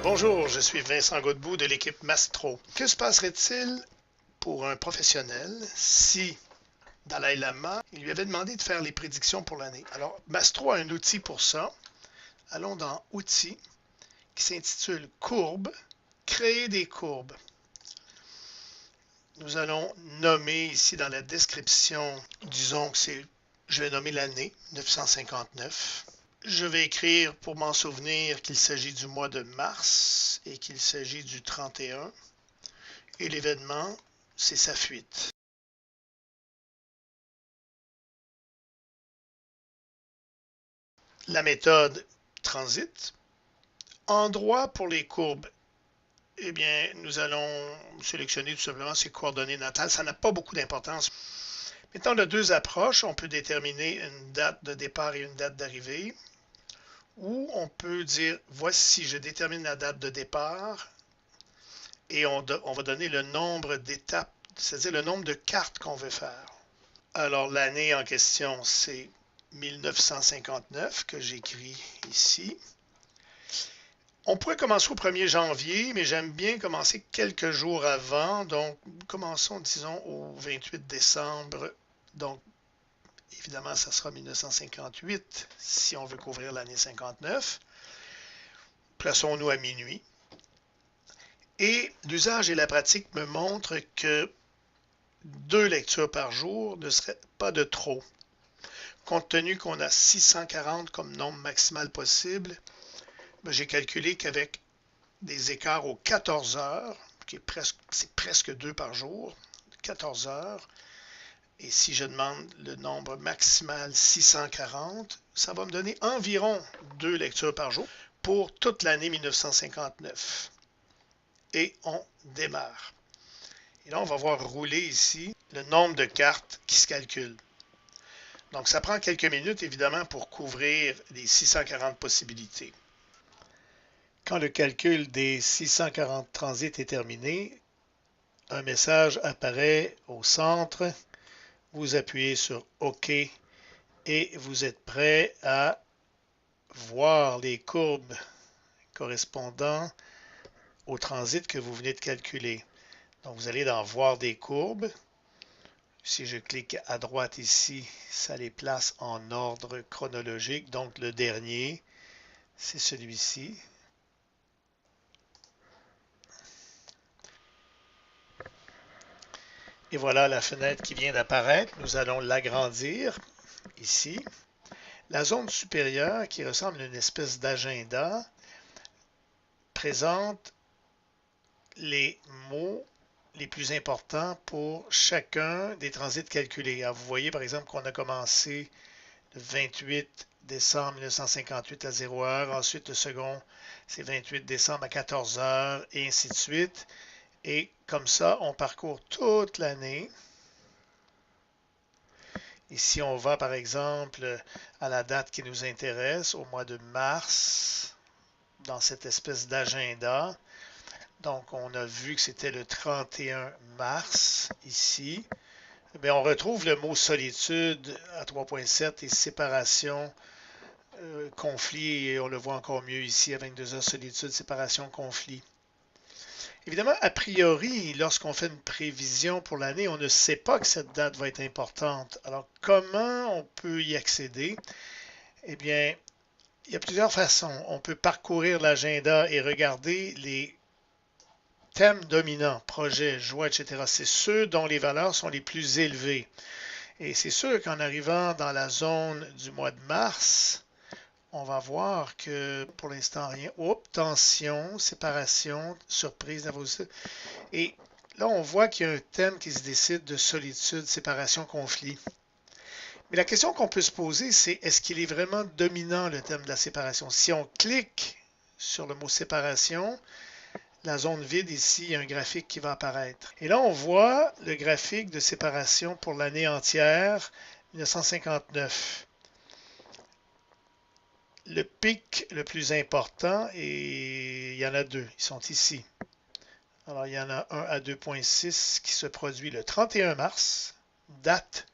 Bonjour, je suis Vincent Godbout de l'équipe Mastro. Que se passerait-il pour un professionnel si Dalai Lama il lui avait demandé de faire les prédictions pour l'année? Alors, Mastro a un outil pour ça. Allons dans Outils qui s'intitule Courbes, Créer des courbes. Nous allons nommer ici dans la description, disons que je vais nommer l'année 959. Je vais écrire pour m'en souvenir qu'il s'agit du mois de mars et qu'il s'agit du 31. Et l'événement, c'est sa fuite. La méthode transit. Endroit pour les courbes. Eh bien, nous allons sélectionner tout simplement ces coordonnées natales. Ça n'a pas beaucoup d'importance. Maintenant, on a deux approches. On peut déterminer une date de départ et une date d'arrivée. Ou on peut dire, voici, je détermine la date de départ et on va donner le nombre d'étapes, c'est-à-dire le nombre de cartes qu'on veut faire. Alors, l'année en question, c'est 1959 que j'écris ici. On pourrait commencer au 1er janvier, mais j'aime bien commencer quelques jours avant. Donc, commençons, disons, au 28 décembre. Donc, évidemment, ça sera 1958 si on veut couvrir l'année 59. Plaçons-nous à minuit. Et l'usage et la pratique me montrent que 2 lectures par jour ne serait pas de trop. Compte tenu qu'on a 640 comme nombre maximal possible, j'ai calculé qu'avec des écarts aux 14 heures, c'est presque 2 par jour, 14 heures, et si je demande le nombre maximal 640, ça va me donner environ 2 lectures par jour pour toute l'année 1959. Et on démarre. Et là, on va voir rouler ici le nombre de cartes qui se calculent. Donc, ça prend quelques minutes, évidemment, pour couvrir les 640 possibilités. Quand le calcul des 640 transits est terminé, un message apparaît au centre. Vous appuyez sur OK et vous êtes prêt à voir les courbes correspondant au transit que vous venez de calculer. Donc, vous allez dans Voir des courbes. Si je clique à droite ici, ça les place en ordre chronologique. Donc, le dernier, c'est celui-ci. Et voilà la fenêtre qui vient d'apparaître. Nous allons l'agrandir ici. La zone supérieure, qui ressemble à une espèce d'agenda, présente les mots les plus importants pour chacun des transits calculés. Alors, vous voyez par exemple qu'on a commencé le 28 décembre 1958 à 0 heure. Ensuite, le second, c'est 28 décembre à 14 heures, et ainsi de suite. Et comme ça, on parcourt toute l'année. Ici, on va par exemple à la date qui nous intéresse, au mois de mars, dans cette espèce d'agenda. Donc, on a vu que c'était le 31 mars ici. Bien, on retrouve le mot solitude à 3.7 et séparation, conflit, et on le voit encore mieux ici à 22 heures, solitude, séparation, conflit. Évidemment, a priori, lorsqu'on fait une prévision pour l'année, on ne sait pas que cette date va être importante. Alors, comment on peut y accéder? Eh bien, il y a plusieurs façons. On peut parcourir l'agenda et regarder les thèmes dominants, projets, joie, etc. C'est ceux dont les valeurs sont les plus élevées. Et c'est sûr qu'en arrivant dans la zone du mois de mars, on va voir que pour l'instant rien. Oups, tension, séparation, surprise, nervosité. Et là, on voit qu'il y a un thème qui se décide de solitude, séparation, conflit. Mais la question qu'on peut se poser, c'est est-ce qu'il est vraiment dominant le thème de la séparation? Si on clique sur le mot séparation, la zone vide ici, il y a un graphique qui va apparaître. Et là, on voit le graphique de séparation pour l'année entière, 1959. Le pic le plus important, et il y en a deux, ils sont ici. Alors, il y en a un à 2.6 qui se produit le 31 mars, date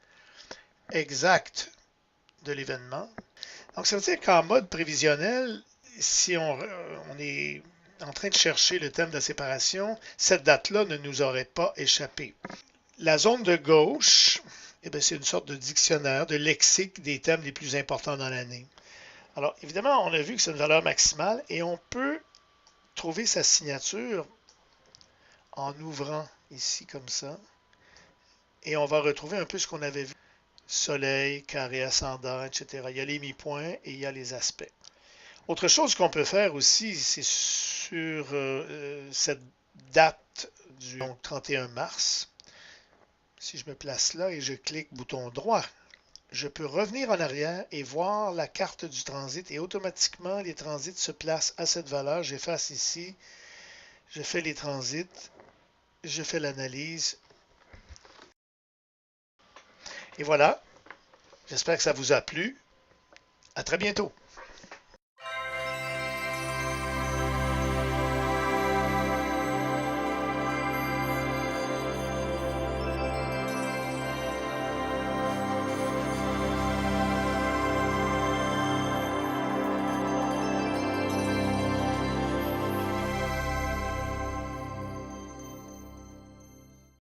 exacte de l'événement. Donc, ça veut dire qu'en mode prévisionnel, si on est en train de chercher le thème de la séparation, cette date-là ne nous aurait pas échappé. La zone de gauche, eh bien, c'est une sorte de dictionnaire, de lexique des thèmes les plus importants dans l'année. Alors, évidemment, on a vu que c'est une valeur maximale et on peut trouver sa signature en ouvrant ici comme ça. Et on va retrouver un peu ce qu'on avait vu. Soleil, carré ascendant, etc. Il y a les mi-points et il y a les aspects. Autre chose qu'on peut faire aussi, c'est sur cette date du 31 mars. Si je me place là et je clique bouton droit, je peux revenir en arrière et voir la carte du transit et automatiquement les transits se placent à cette valeur. J'efface ici, je fais les transits, je fais l'analyse et voilà. J'espère que ça vous a plu. À très bientôt.